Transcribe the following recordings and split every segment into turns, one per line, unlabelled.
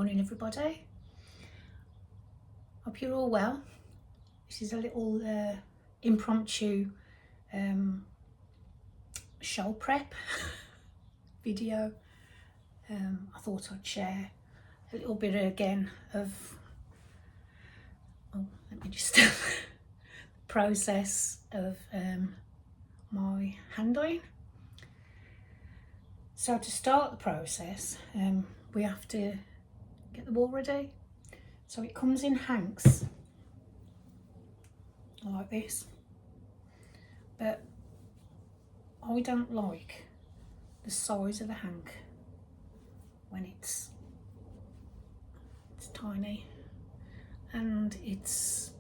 Morning everybody, hope you're all well. This is a little impromptu show prep video. I thought I'd share a little bit again of, let me just process of my hand dyeing. So to start the process, we have to get the wool ready. So it comes in hanks like this, but I don't like the size of the hank when it's tiny, and it's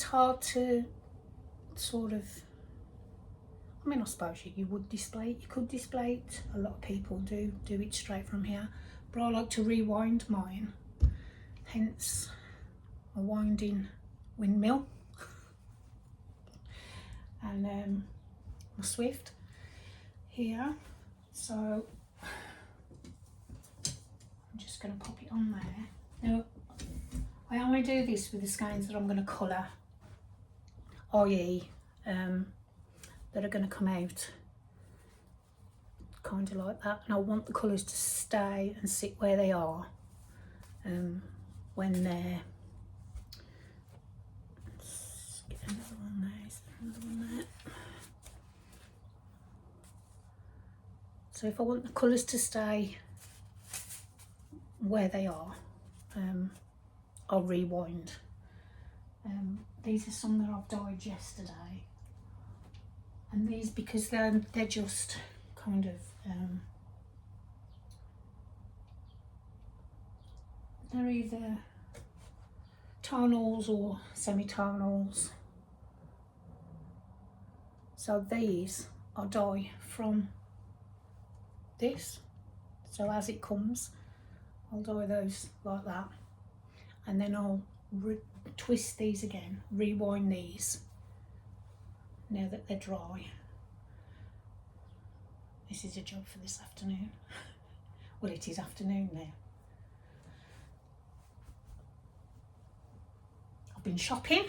hard to sort of, I mean, I suppose you could display it. A lot of people do it straight from here, but I like to rewind mine, hence a winding windmill and my Swift here. So I'm just going to pop it on there. Now I only do this with the skeins that I'm going to colour, i.e. that are going to come out kind of like that, and I want the colours to stay and sit where they are when they're, let's get another one there. So if I want the colours to stay where they are, I'll rewind. These are some that I've dyed yesterday, and these, because they're just kind of they're either tonals or semi-tonals. So these I dye from this, so as it comes I'll dye those like that, and then I'll twist these again, rewind these now that they're dry. This is a job for this afternoon. Well, it is afternoon now. I've been shopping.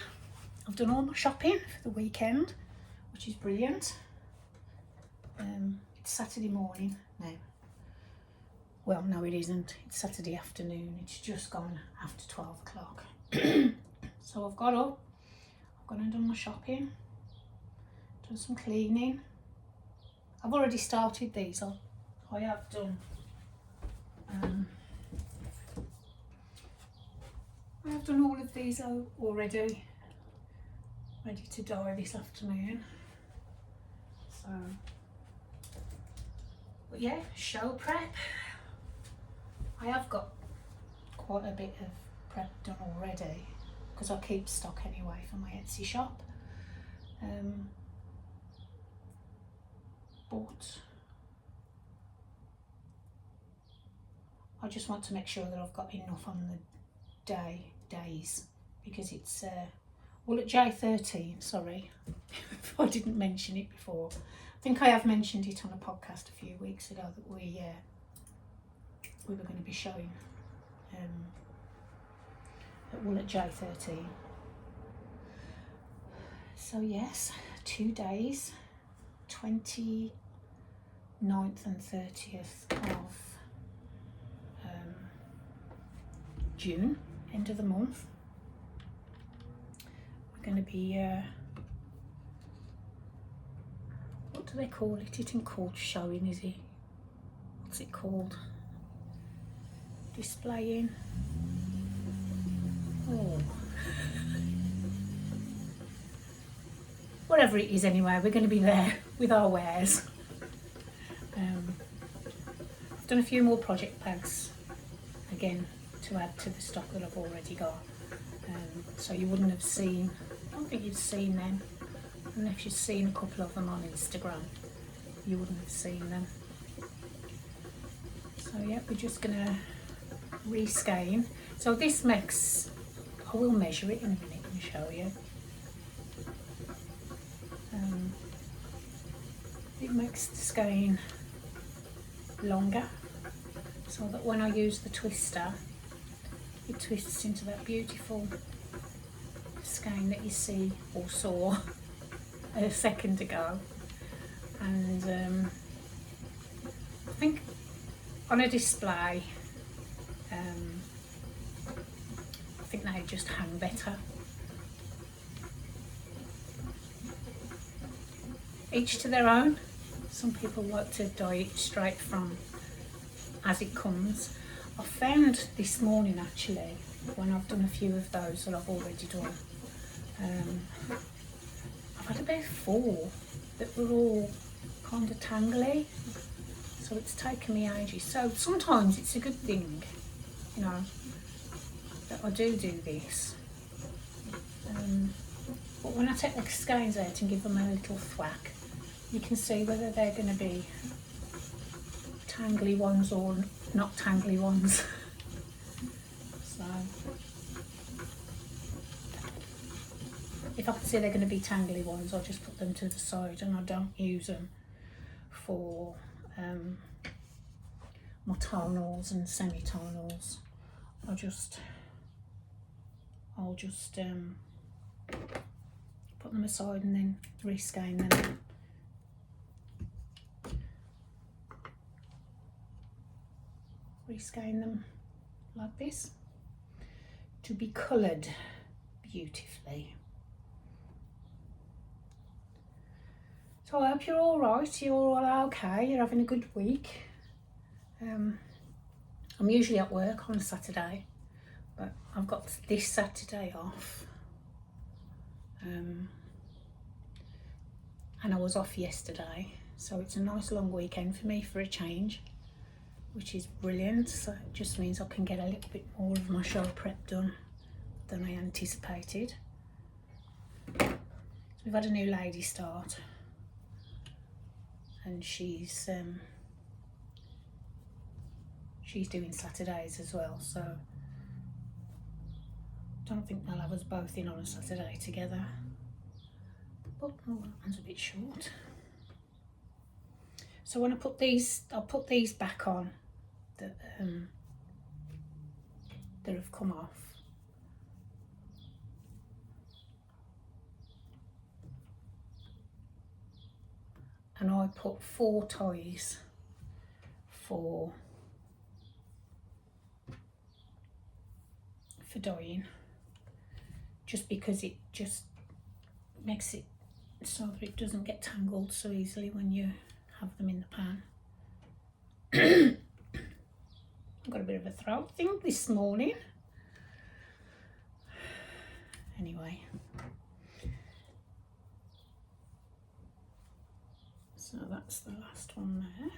I've done all my shopping for the weekend, which is brilliant. It's Saturday morning now. Well, no it isn't. It's Saturday afternoon. It's just gone after 12 o'clock. So I've got up, I've gone and done my shopping, done some cleaning. I've already started these. I have done all of these already, ready to dye this afternoon. So, but yeah, show prep. I have got quite a bit of prep done already, because I keep stock anyway for my Etsy shop. But I just want to make sure that I've got enough on the days, because it's well, at J13, sorry if I didn't mention it before. I think I have mentioned it on a podcast a few weeks ago that we were going to be showing at Wool at J13. So yes, 2 days, 29th and 30th of June, end of the month. We're going to be, what do they call it? It isn't called showing, is it? What's it called? Displaying. Oh. Whatever it is anyway, we're going to be there with our wares. I've done a few more project bags again to add to the stock that I've already got. So you wouldn't have seen, I don't think you've seen them, unless you've seen a couple of them on Instagram, you wouldn't have seen them. So yeah, we're just going to reskein. So this makes, I will measure it in a minute and show you. It makes the skein longer so that when I use the twister, it twists into that beautiful skein that you see or saw a second ago. And I think on a display, I think they just hang better. Each to their own. Some people like to dye it straight from as it comes. I found this morning actually, when I've done a few of those that I've already done, I've had about 4 that were all kind of tangly, so it's taken me ages. So sometimes it's a good thing, you know, that I do this. But when I take the skeins out and give them a little thwack, you can see whether they're going to be tangly ones or not tangly ones. So if I can see they're going to be tangly ones, I'll just put them to the side and I don't use them for my tonals and semi-tonals. I'll just put them aside and then reskein them. Reskein them like this to be coloured beautifully. So I hope you're all right, you're all okay, you're having a good week. I'm usually at work on a Saturday, but I've got this Saturday off. And I was off yesterday, so it's a nice long weekend for me for a change, which is brilliant. So it just means I can get a little bit more of my show prep done than I anticipated. So we've had a new lady start, and she's doing Saturdays as well, so I don't think they'll have us both in on a Saturday together. But oh, that one's a bit short. So when I put these, I'll put these back on that have come off. And I put 4 ties for dyeing, just because it just makes it so that it doesn't get tangled so easily when you have them in the pan. I've got a bit of a throat thing this morning. Anyway, so that's the last one there.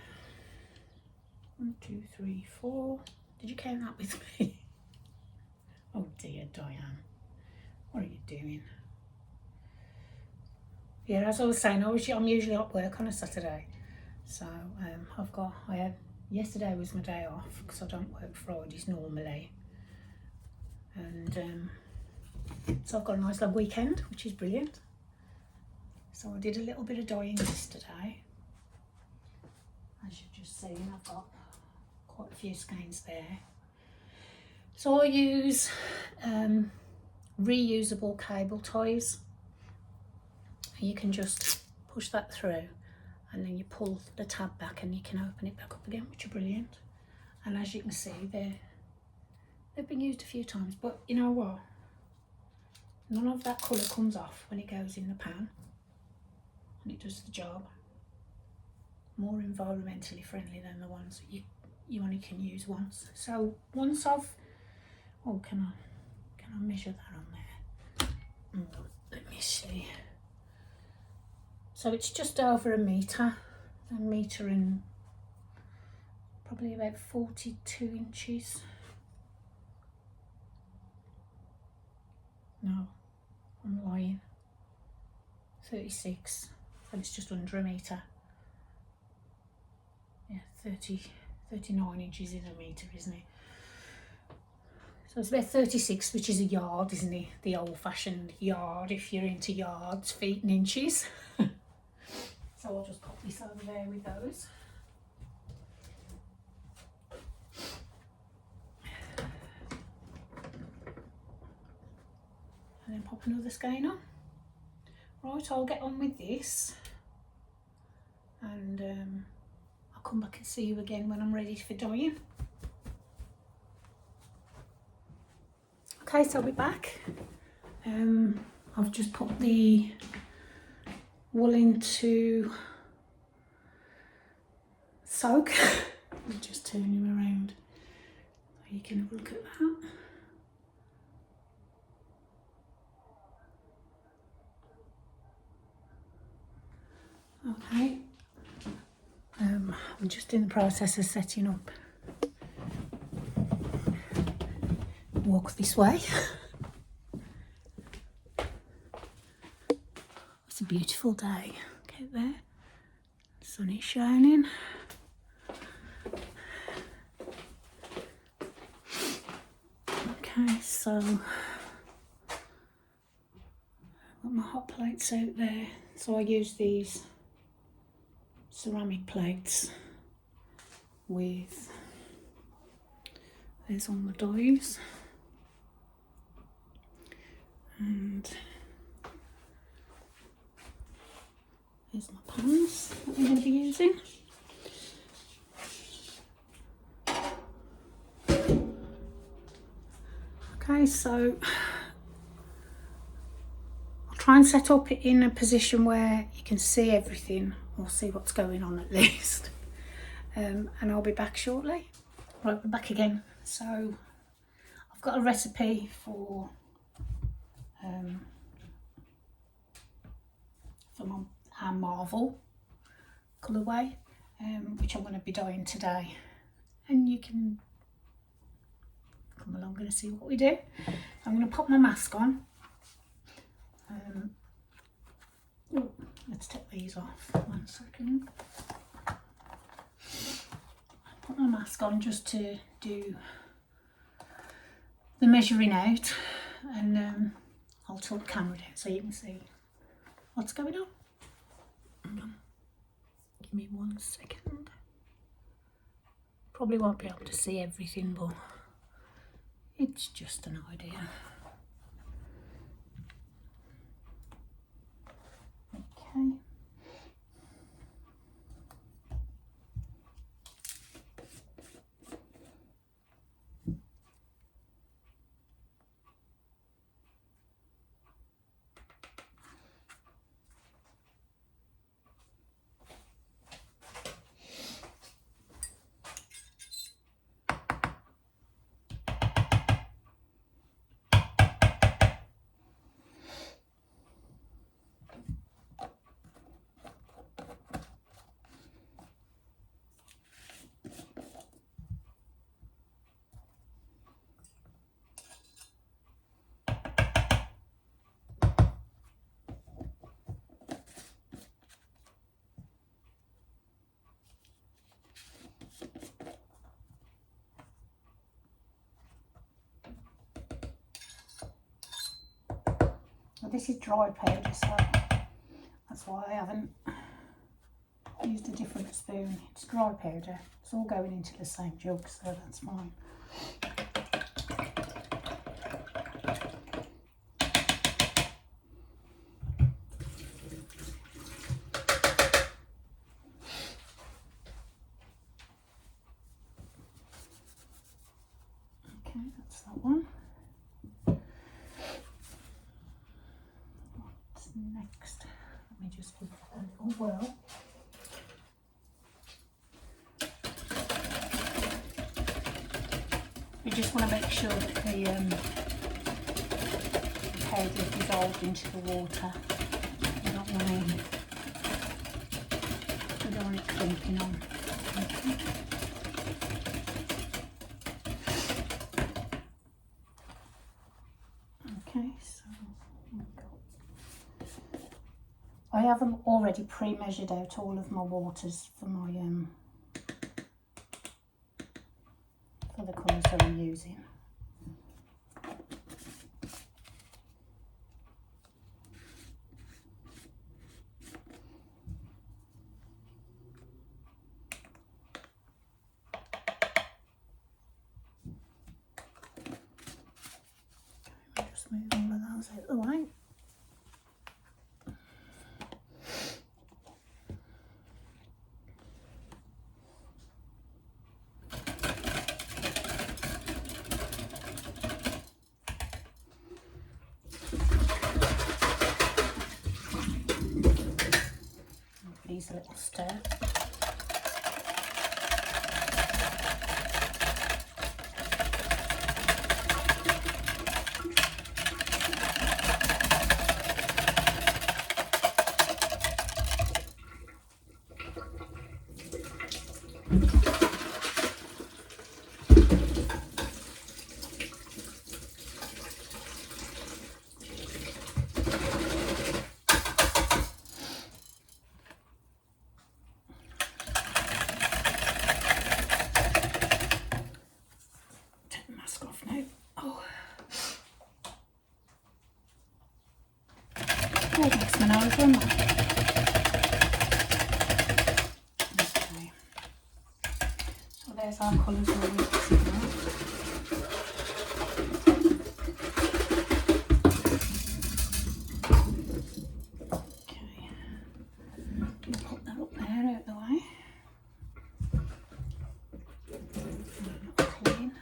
1, 2, 3, 4. Did you count that with me? Oh dear, Diane, what are you doing? Yeah, as I was saying, I'm usually at work on a Saturday, so yesterday was my day off because I don't work Fridays normally, and so I've got a nice long weekend, which is brilliant. So I did a little bit of dyeing yesterday. As you've just seen, I've got quite a few skeins there. So I use reusable cable ties. You can just push that through and then you pull the tab back and you can open it back up again, which are brilliant. And as you can see, they've been used a few times, but you know what? None of that colour comes off when it goes in the pan, and it does the job. More environmentally friendly than the ones that you only can use once. So once can I measure that on there? Let me see. So it's just over a metre and probably about 42 inches. No, I'm lying. 36, and it's just under a metre. Yeah, 39 inches is a metre, isn't it? So it's about 36, which is a yard, isn't it? The old-fashioned yard, if you're into yards, feet and inches. So I'll just pop this over there with those. pop another skein on. Right, I'll get on with this, and I'll come back and see you again when I'm ready for dyeing. Okay, so I'll be back. I've just put the wool into soak. I'll just turn you around so you can have a look at that. Okay, I'm just in the process of setting up. Walk this way. It's a beautiful day. Look out there, the sun is shining. Okay, so I've got my hot plates out there. So I use these ceramic plates with, there's all my dyes, and there's my pans that I'm going to be using. Okay, so I'll try and set up in a position where you can see everything, or see what's going on at least. And I'll be back shortly. Right, we're back again. So I've got a recipe for our Marvel colourway, which I'm going to be dyeing today, and you can come along and see what we do. I'm going to pop my mask on. Let's take these off. 1 second. Put my mask on just to do the measuring out, and I'll tilt the camera down so you can see what's going on. Give me 1 second. Probably won't be able to see everything, but it's just an idea. Okay. This is dry powder, so that's why I haven't used a different spoon. It's dry powder. It's all going into the same jug, so that's fine. Okay, that's that one. Next, let me just give that a little whirl. We just want to make sure that the powder is dissolved into the water. We don't want it clumping on. Okay. Okay, so I have already pre-measured out all of my waters for my for the colours that I'm using. Just move all of those out of the way. a little stir. Oh, makes my nose run. Okay. So there's our colours all mixing now. Okay. We'll put that up there out the way. Clean.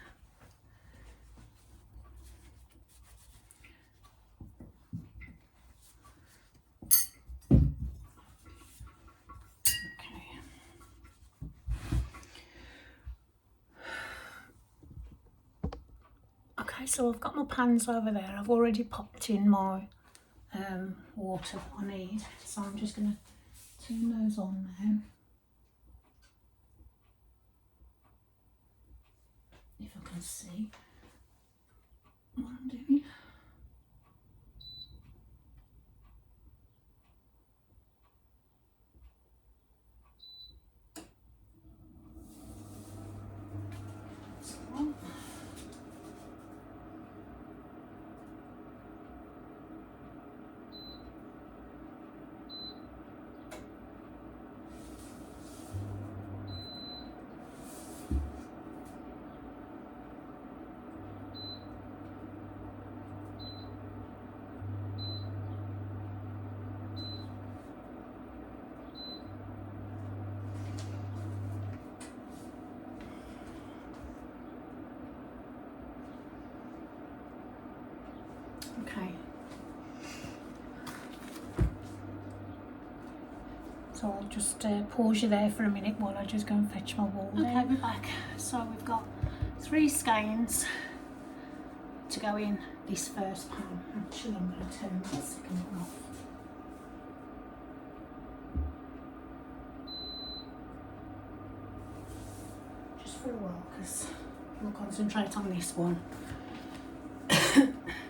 Okay, so I've got my pans over there. I've already popped in my water that I need, so I'm just going to turn those on now. If I can see what I'm doing. Okay, so I'll just pause you there for a minute while I just go and fetch my wool. Okay, we're back. So we've got 3 skeins to go in this first pan. Actually, I'm going to turn that second one off. Just for a while, because we'll concentrate on this one.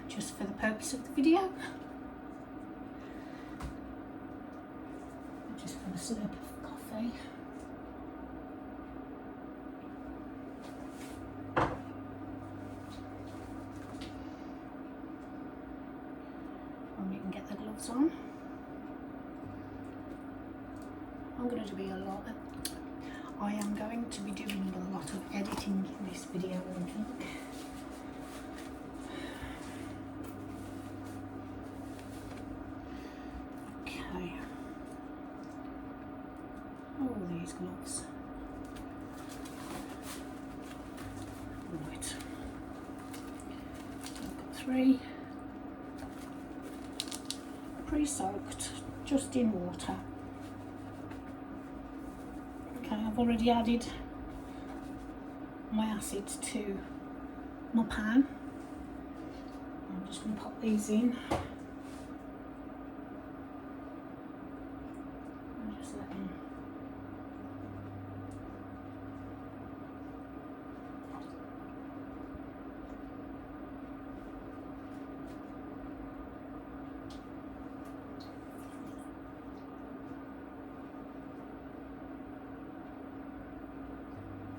Just for the purpose of the video. Just have a slurp of coffee. And we can get the gloves on. I'm going to be I am going to be doing a lot of editing in this video, I think. All these gloves. Right. I've got 3 pre-soaked, just in water. Okay, I've already added my acid to my pan. I'm just going to pop these in. Just let them.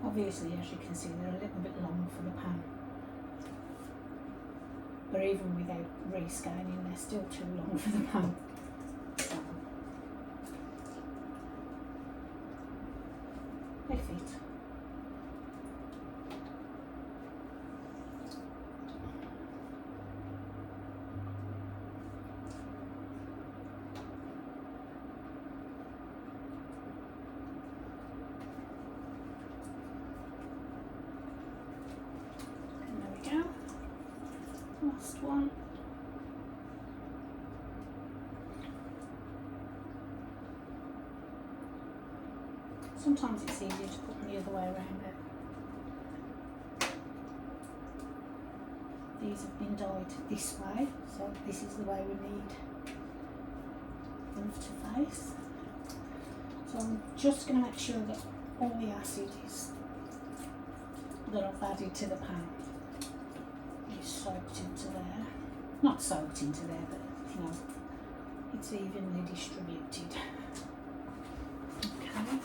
Obviously, as you can see, they're a little bit long for the pan, but even without rescaling, they're still too long for the pan. So they fit. Last one. Sometimes it's easier to put them the other way around, but these have been dyed this way, so this is the way we need them to face. So I'm just going to make sure that all the acid is that I've added to the pan is soaked into there. Not soaked into there, but you know, it's evenly distributed. Okay.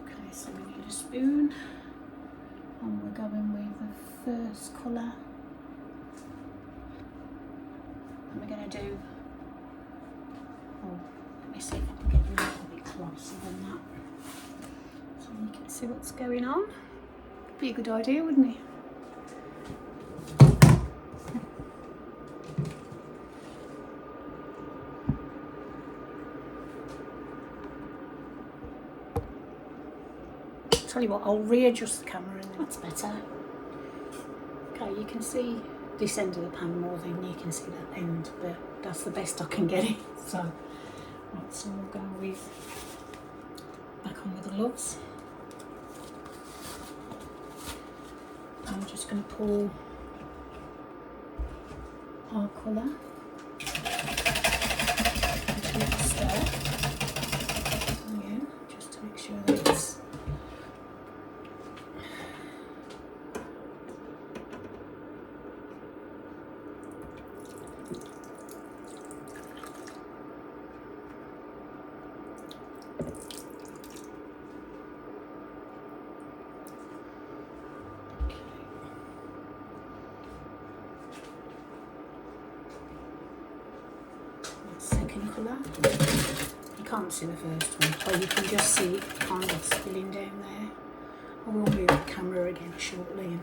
Okay, so we need a spoon, and we're going with the first colour. And we're going to do, oh, let me see if I can get a little bit closer than that, so you can see what's going on. Be a good idea, wouldn't it? Tell you what, I'll readjust the camera and then that's better. Okay, you can see this end of the pan more than you can see that end, but that's the best I can get it. So, right, so we'll go with, back on with the gloves. I'm just going to pour our colour into the stir again, just to make sure that it's second colour. You can't see the first one, but you can just see it kind of spilling down there. I will move the camera again shortly.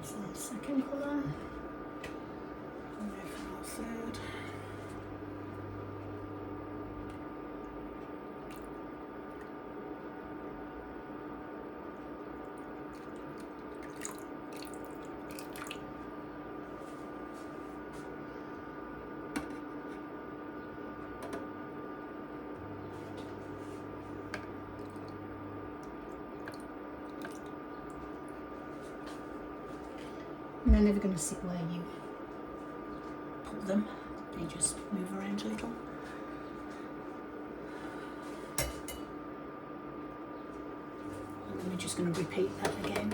So, second colour. Third. And they're never going to sit where you put them. They just move around a little. And then we're just going to repeat that again.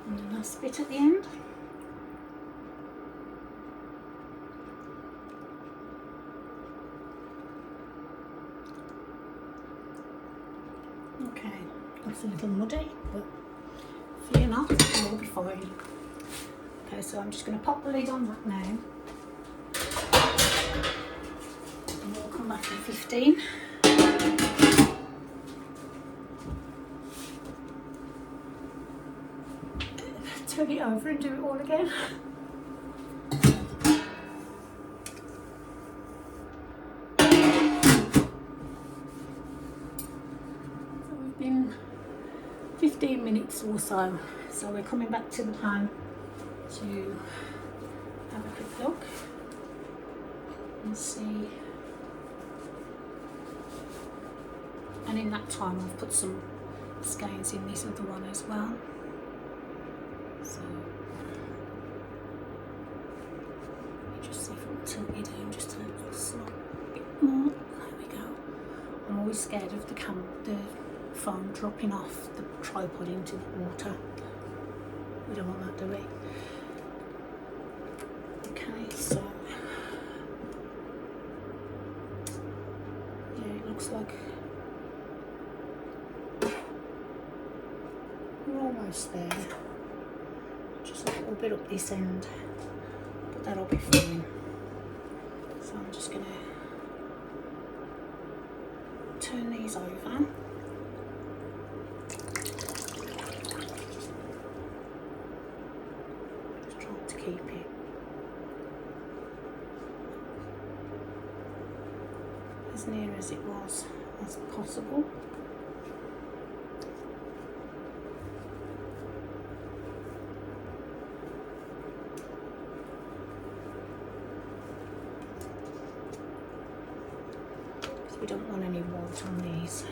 And the last bit at the end. Okay, that's a little muddy, but fear not, it will be fine. Okay, so I'm just going to pop the lid on that now. And we'll come back in 15. Turn it over and do it all again. So we've been 15 minutes or so. So we're coming back to the pan to have a quick look and see. And in that time I've put some skeins in this other one as well. So let me just see if I can tilt it down just a little bit more. There we go. I'm always scared of the phone dropping off the tripod into the water. We don't want that, do we? Okay, so yeah, it looks like we're almost there. Just a little bit up this end, but that'll be fine. So I'm just gonna turn these over. Just trying to keep it as near as it was as possible. We don't want any water on these.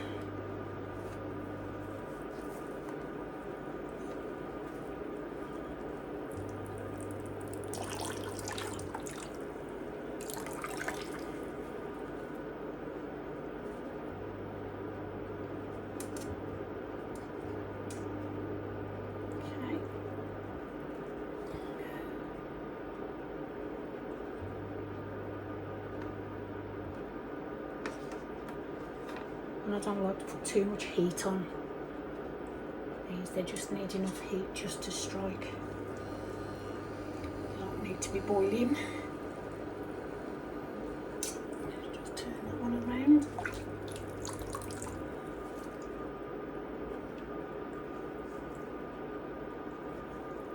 Okay. And I don't like to put too much heat on these, they just need enough heat just to strike. They don't need to be boiling. Just turn that one around.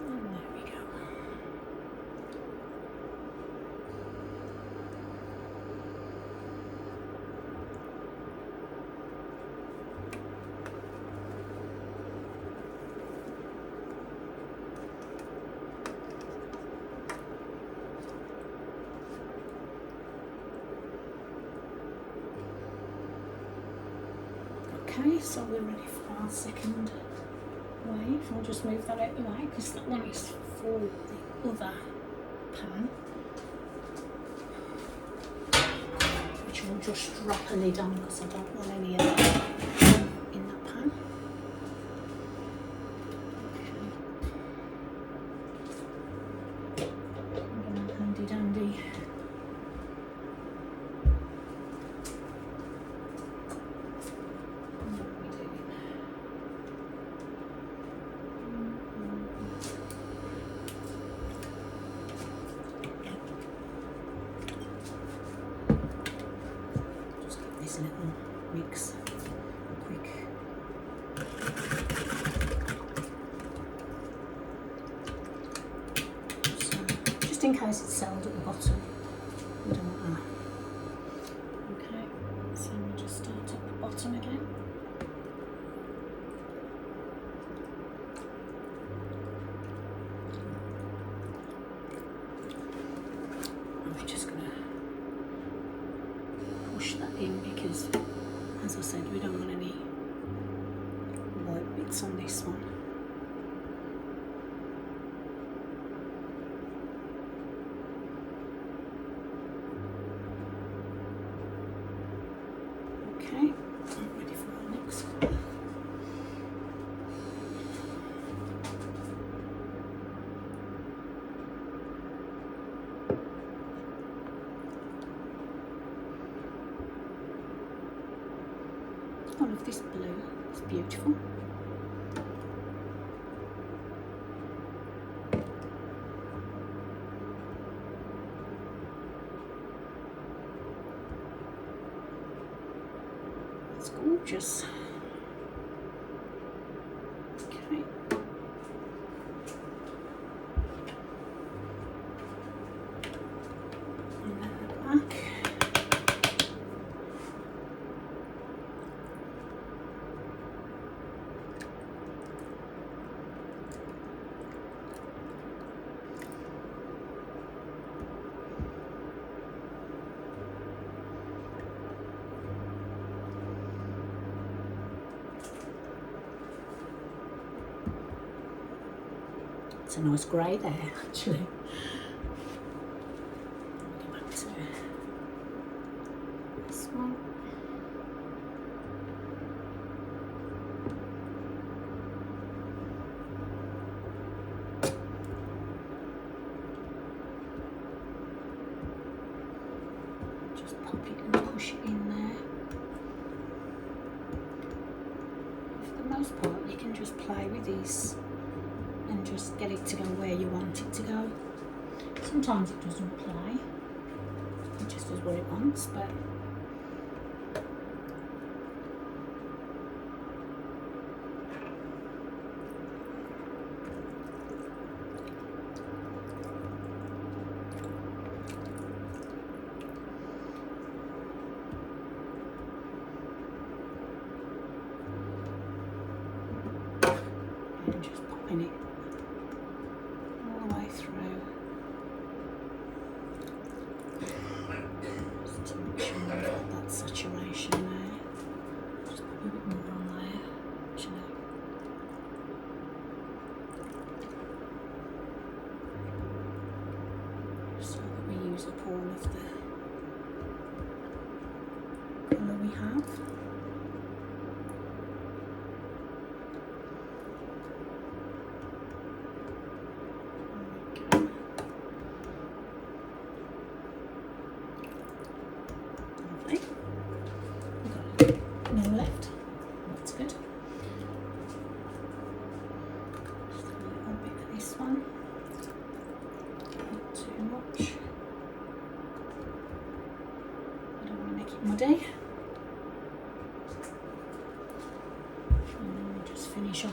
And there we go. Okay, so we're ready for our second wave. I'll just move that out of the way because that one is for the other pan, which I'll just drop a lid on because I don't want any of that in that pan. Okay. Handy dandy. Little mix quick. So, just in case it's settled at the bottom, we don't want that. Okay, so we'll just start at the bottom again. And we're just going to push that in because, as I said, we don't want any white bits on this one. Okay, I'm ready for our next one. All of this blue is beautiful. It's gorgeous. Okay. And then the back. It's a nice grey there, actually. Go back to this one. pop it and push it in there. For the most part, you can just play with these and just get it to go where you want it to go. Sometimes it doesn't play, it just does what it wants, but and just popping it all the way through. Just to make sure I've got that saturation there. Just put a bit more on there, actually. So that we use up all of the colour we have. None left. That's good. Just a little bit of this one. Not too much. I don't want to make it muddy. And then we'll just finish off.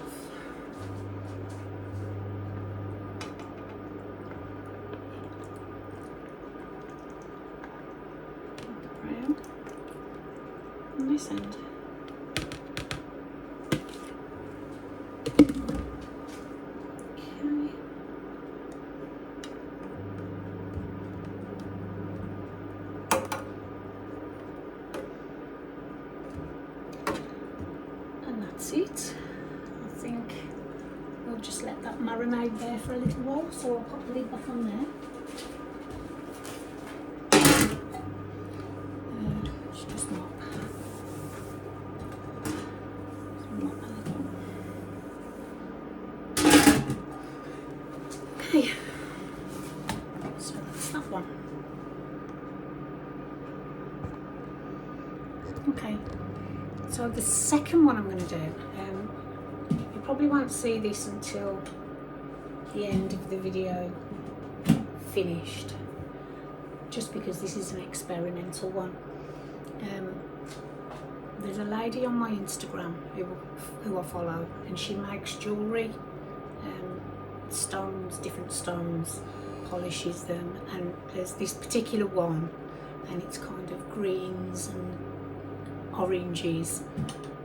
With the brown on this end. That's it. I think we'll just let that marinate there for a little while, so I'll pop the lid back on there. Just mop a little. Okay, so that's that one. Okay. So the second one I'm going to do, you probably won't see this until the end of the video finished, just because this is an experimental one. There's a lady on my Instagram who I follow, and she makes jewellery, stones, different stones, polishes them, and there's this particular one, and it's kind of greens and oranges,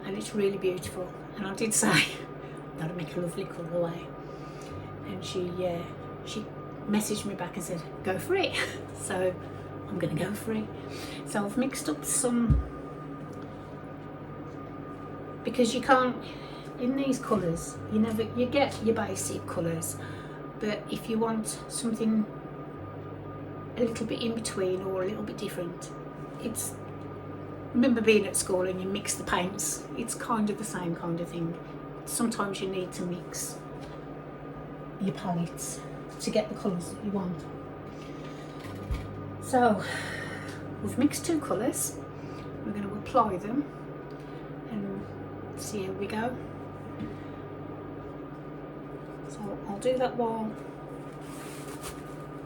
and it's really beautiful. And I did say that'll make a lovely colourway, and she messaged me back and said go for it. So I'm gonna go for it. So I've mixed up some, because you can't, in these colours, you get your basic colours, but if you want something a little bit in between or a little bit different, it's, remember being at school and you mix the paints, it's kind of the same kind of thing. Sometimes you need to mix your palettes to get the colours that you want. So we've mixed two colours, we're going to apply them and see how we go. So I'll do that while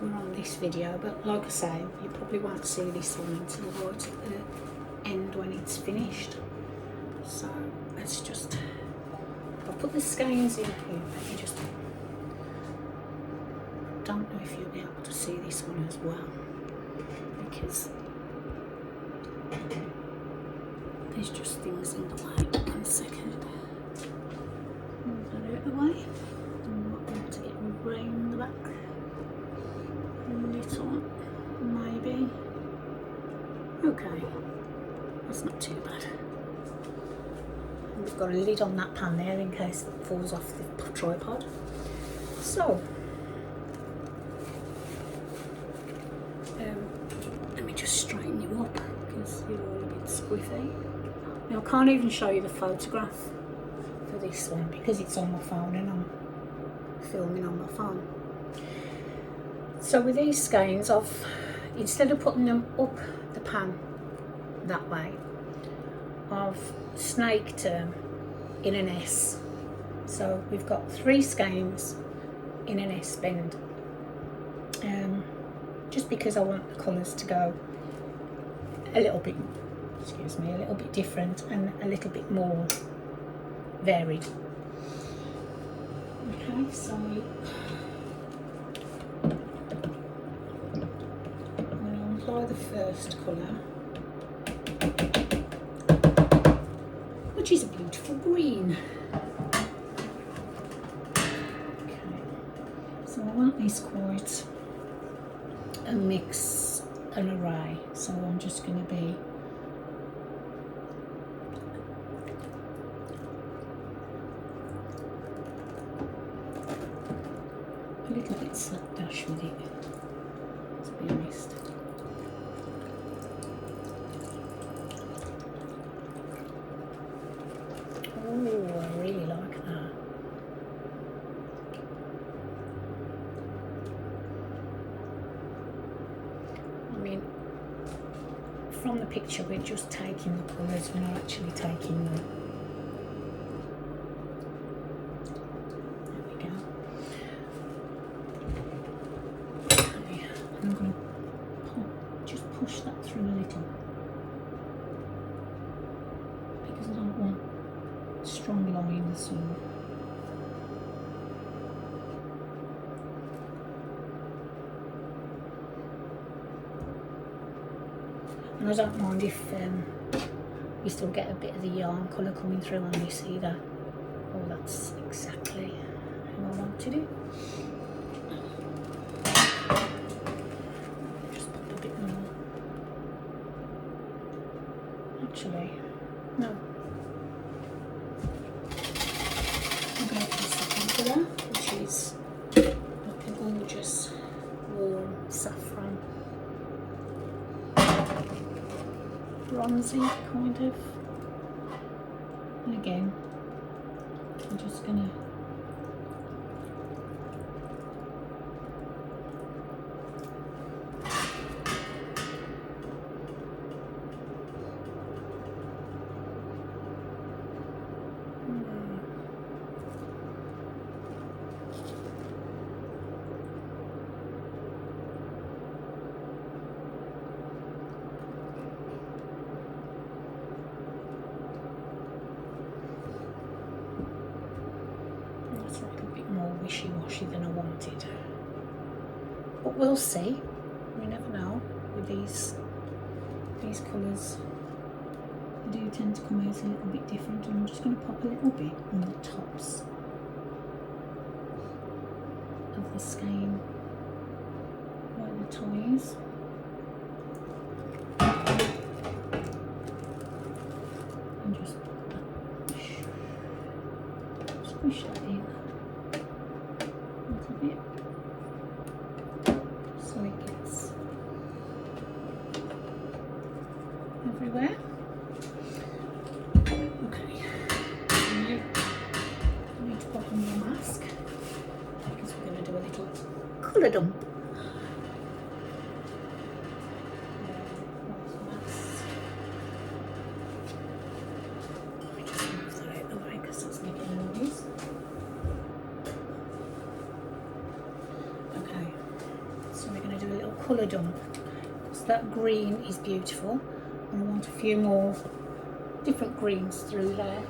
we're on this video, but like I say, you probably won't see this one until right at the end when it's finished. So let's just, I'll put the skeins in here, but you just don't know if you'll be able to see this one as well, because there's just things in the way. 1 second. Move that out of the way. I'm not going to get rain in the back. A little, maybe. Okay, that's not too bad. We've got a lid on that pan there in case it falls off the tripod. So, let me just straighten you up because you're all a bit squiffy. Now I can't even show you the photograph for this one because it's on my phone and I'm filming on my phone. So with these skeins, instead of putting them up the pan that way. I've snaked in an S. So we've got 3 skeins in an S bend. Just because I want the colours to go a little bit, excuse me, a little bit different and a little bit more varied. Okay, so I'm going to apply the first colour, which is a beautiful green. Okay, so I want this quite a mix, an array, so I'm just going to be a little bit slapdash with it, to be honest. Oh, I really like that. I mean, from the picture we're just taking the colours, we're not actually taking the... There we go. Okay, I'm going to just push that through a little, because I don't want strong lines or... And I don't mind if you still get a bit of the yarn colour coming through on this either. Oh, that's exactly how I wanted it. Just put a bit more. Actually, no. I'm going to put the second colour, which is like a gorgeous warm saffron, bronzy kind of. And again, I'm just gonna wishy-washy than I wanted, but we'll see. We never know with these colours. They do tend to come out a little bit different, and I'm just going to pop a little bit on the tops of the skein where the tie is. And just squish that in a little bit so it gets everywhere. Okay, now I need to pop on your mask because we're going to do a little colour dump. Colour dump, so that green is beautiful, and I want a few more different greens through there.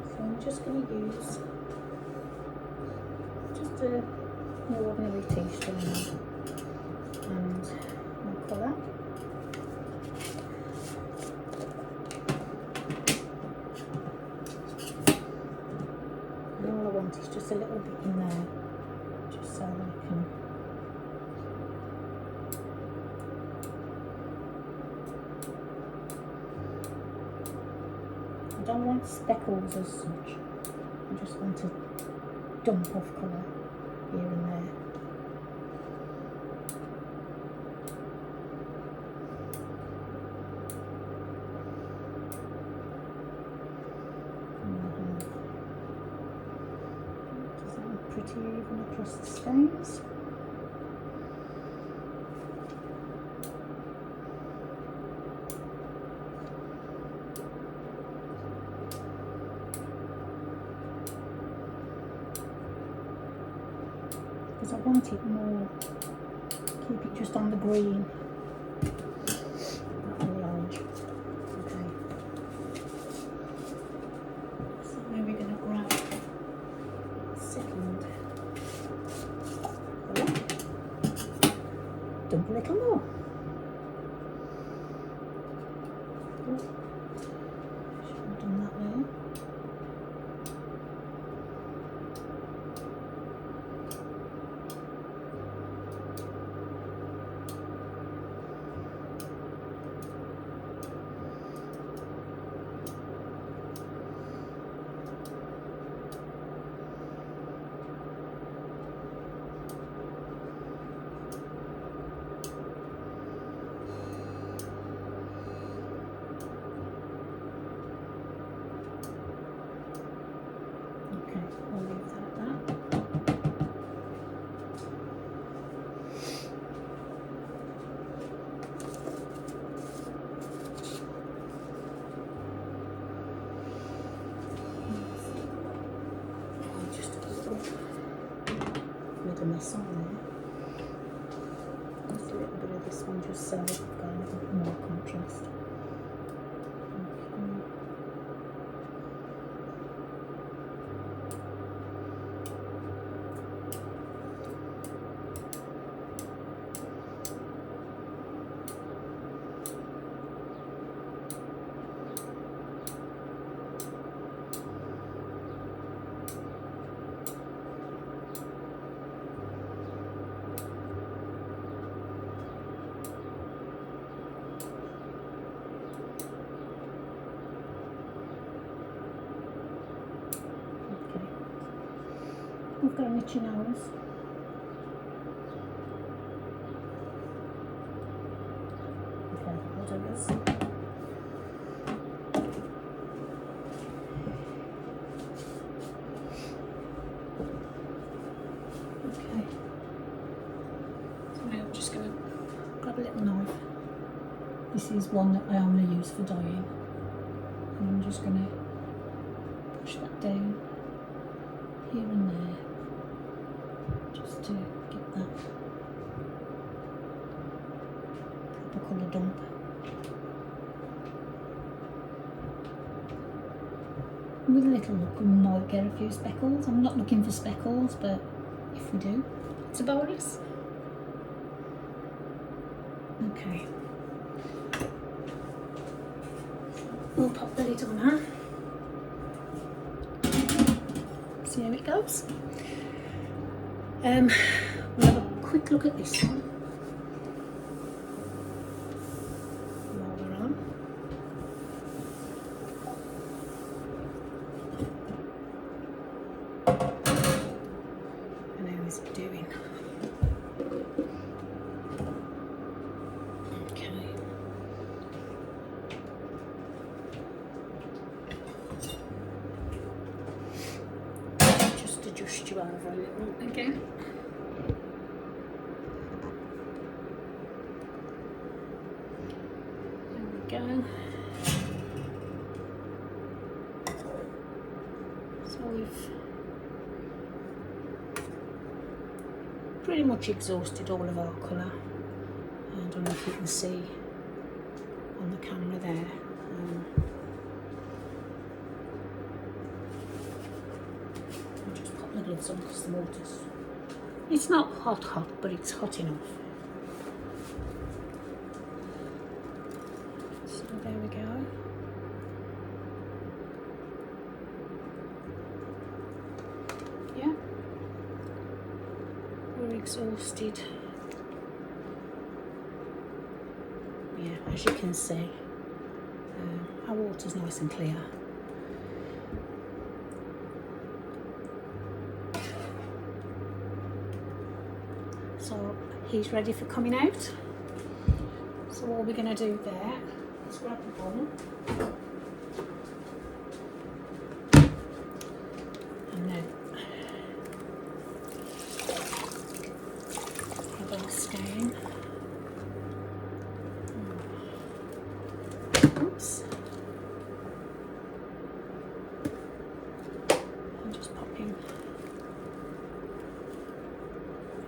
So I'm just going to use just a more ordinary t-shirt and my colour. And all I want is just a little bit in there, just so that I can I don't want speckles as such, I just want a dump of colour here and there. pretty even across the stones. Because I want it more, keep it just on the green, not on the orange. Okay. So now we're going to grab second colour, dump a little more. Oh, should have done that there. I'll leave that at that. Oh, just a little bit of mess on there. Just a little bit of this one just so it's got a little bit more contrast. We've got an itchy nose. Okay, we'll do this. Okay. So now I'm just going to grab a little knife. This is one that I only use for dyeing. And I'm just going to push that down here and there. Just to get that proper colour dump. With a little look we might get a few speckles. I'm not looking for speckles, but if we do, it's a bonus. Okay. We'll pop the lid on her. See how it goes. We'll have a quick look at this one while we're on. And how is it doing? Okay. Just adjust you over a little again. Go. So we've pretty much exhausted all of our colour. I don't know if you can see on the camera there. I'll just pop the gloves on because the water's, it's not hot, but it's hot enough. So there we go. Yeah, we're exhausted. Yeah, as you can see, our water's nice and clear. So he's ready for coming out. So all we're going to do there is grab the bowl and then again. Oops. I'm just popping.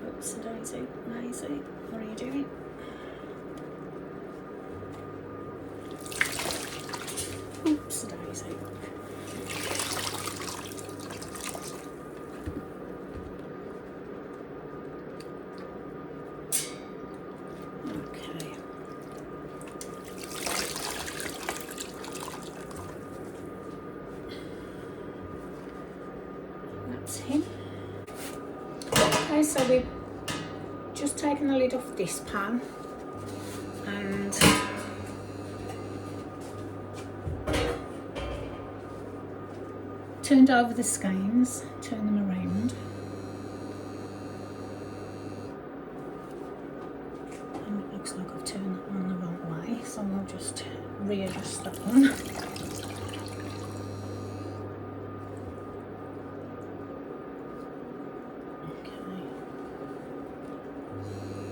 Oops, daisy, lazy. What are you doing? Oops, daisy. Okay. That's him. Okay, so we've just taken the lid off this pan and turned over the skeins, turn them around. And it looks like I've turned that one the wrong way, so I'll just readjust that one. Okay.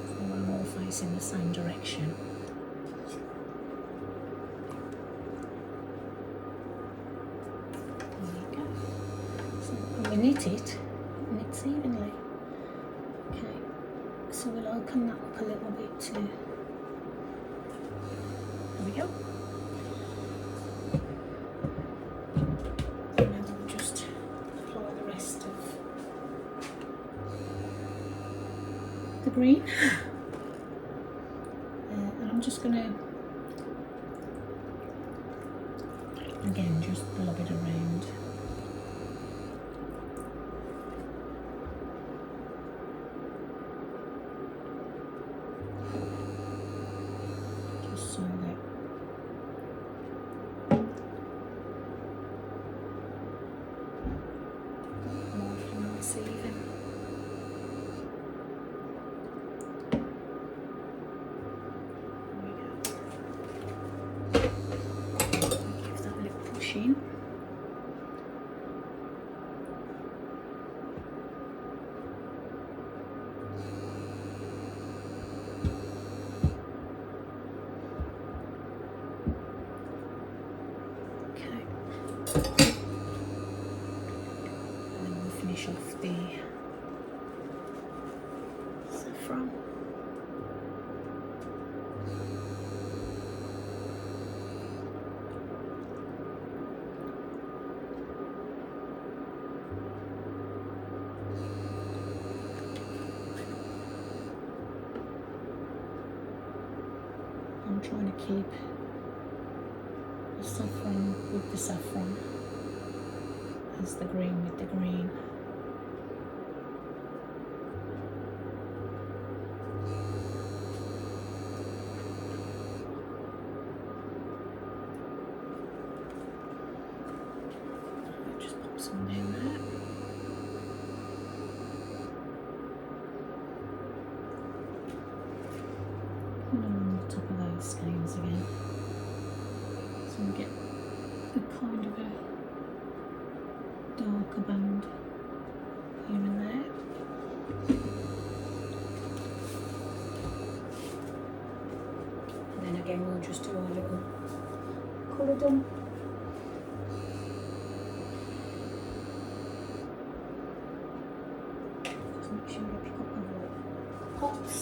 So I'm all facing the same direction. We knit it evenly. Okay, so we'll open that up a little bit too. There we go. And now we'll just apply the rest of the green. And I'm just going to, again, just blob it around. So that nice even. There we go. Give that a little push in. Off the saffron. I'm trying to keep the saffron with the saffron as the green with the green. Some down there. And along the top of those skeins again. So we get a kind of a darker band here and there. And then again we'll just do our little colour dump. Make sure you pick up the pots.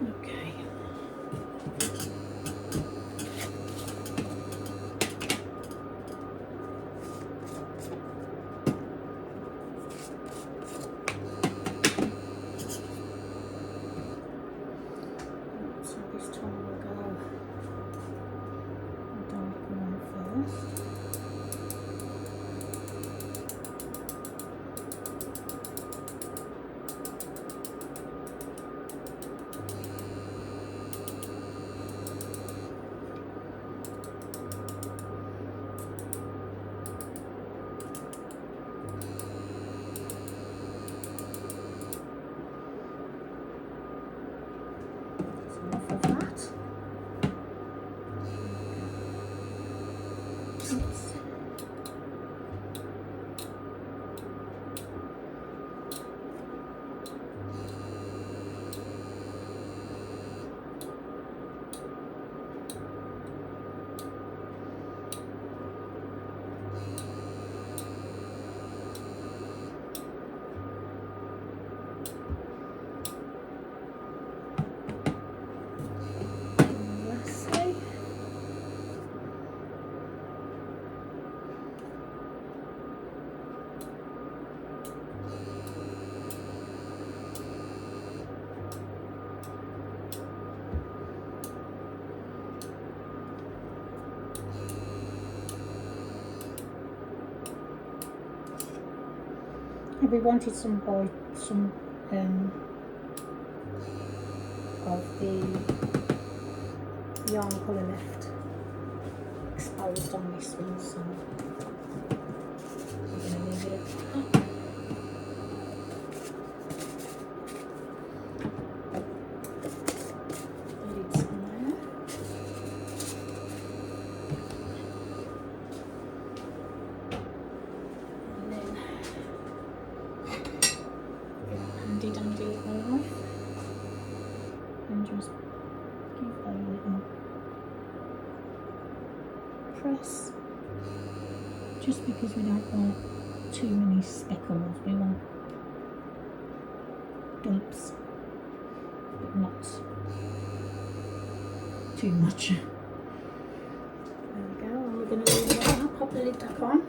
Okay. So this time we'll go a darker one first. Enough of that. Oops. we wanted some of the yarn colour left exposed on this one, so we're going to leave it at that. Dandy it all off and just give that a little press, just because we don't want too many speckles, we want dumps but not too much. There we go, and we're going to leave it like that. Pop the lid back on.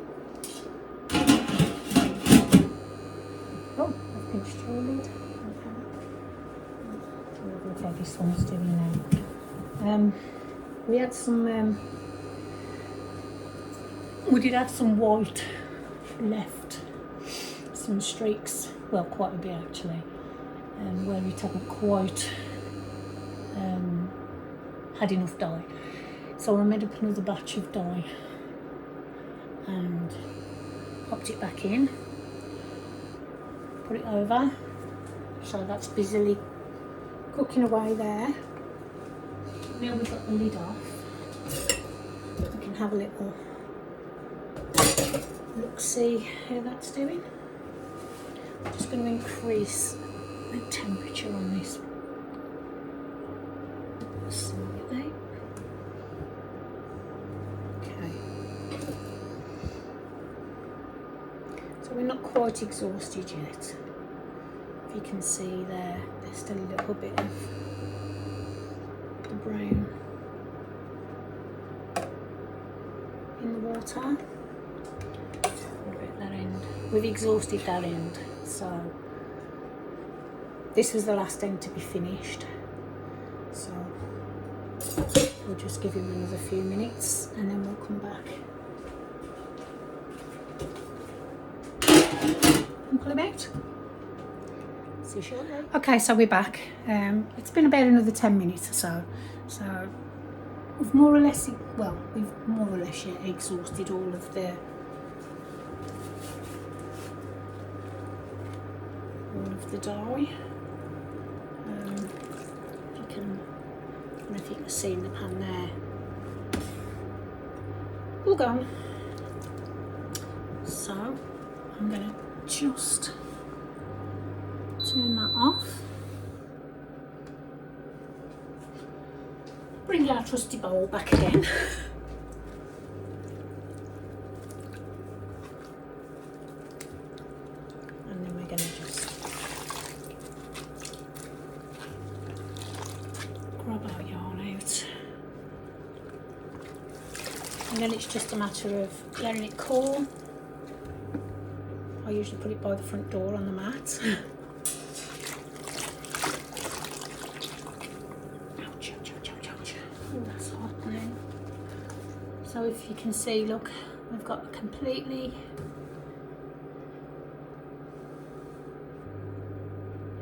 Oh, I've pinched your lid. Look how this one's doing now. We had some, we did have some white left, some streaks, well quite a bit actually, where it hadn't quite had enough dye. So I made up another batch of dye and popped it back in, put it over, so that's busily cooking away there. Now we've got the lid off, we can have a little look, see how that's doing. I'm just going to increase the temperature on this slightly. Okay, so we're not quite exhausted yet. If you can see there, there's still a little bit of the brown in the water. At that end, we've exhausted that end, so this was the last end to be finished. So we'll just give him another few minutes and then we'll come back and pull him out. See you shortly. Okay, so we're back. It's been about another 10 minutes or so. So we've more or less, well, we've more or less exhausted all of the dye. I don't know if you can see in the pan there. All gone. So I'm going to just turn that off. Bring our trusty bowl back again. And then we're going to just grab our yarn out. And then it's just a matter of letting it cool. I usually put it by the front door on the mat. That's hot now. So if you can see, look, we've got a completely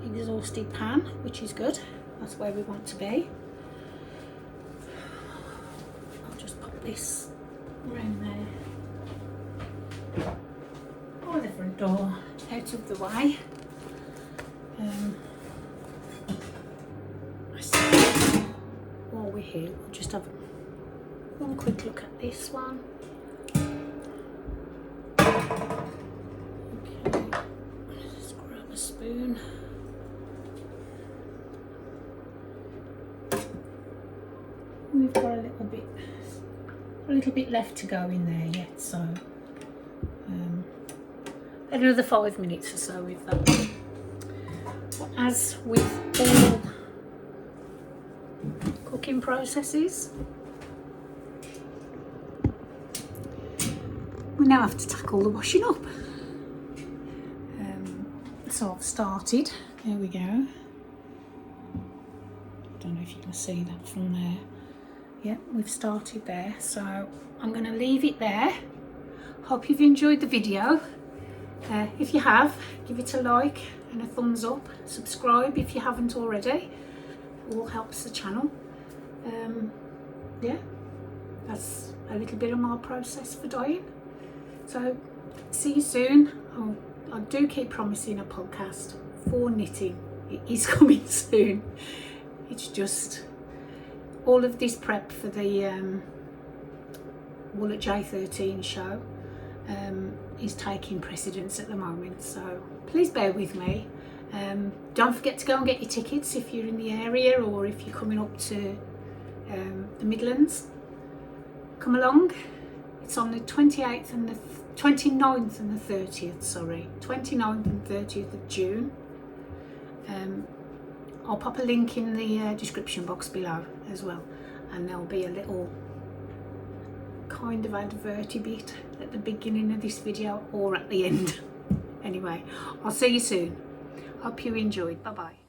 exhausted pan, which is good. That's where we want to be. I'll just pop this around there by the front door, out of the way. While we're here, we'll just have one quick look at this one. Okay, just grab a spoon. We've got a little bit left to go in there yet, so another 5 minutes or so with that. But as with all cooking processes, we now have to tackle the washing up. So I've started. There we go. I don't know if you can see that from there. Yeah, we've started there. So I'm going to leave it there. Hope you've enjoyed the video. If you have, give it a like and a thumbs up. Subscribe if you haven't already. All helps the channel. Yeah, that's a little bit of my process for dying. So see you soon. I do keep promising a podcast for knitting. It is coming soon. It's just all of this prep for the Wool at J13 show is taking precedence at the moment, so please bear with me. Don't forget to go and get your tickets if you're in the area or if you're coming up to the Midlands. Come along. It's on the 28th and the 29th and the 30th, sorry, 29th and 30th of June. I'll pop a link in the description box below as well, and there'll be a little kind of adverty bit at the beginning of this video or at the end. Anyway, I'll see you soon. Hope you enjoyed. Bye bye.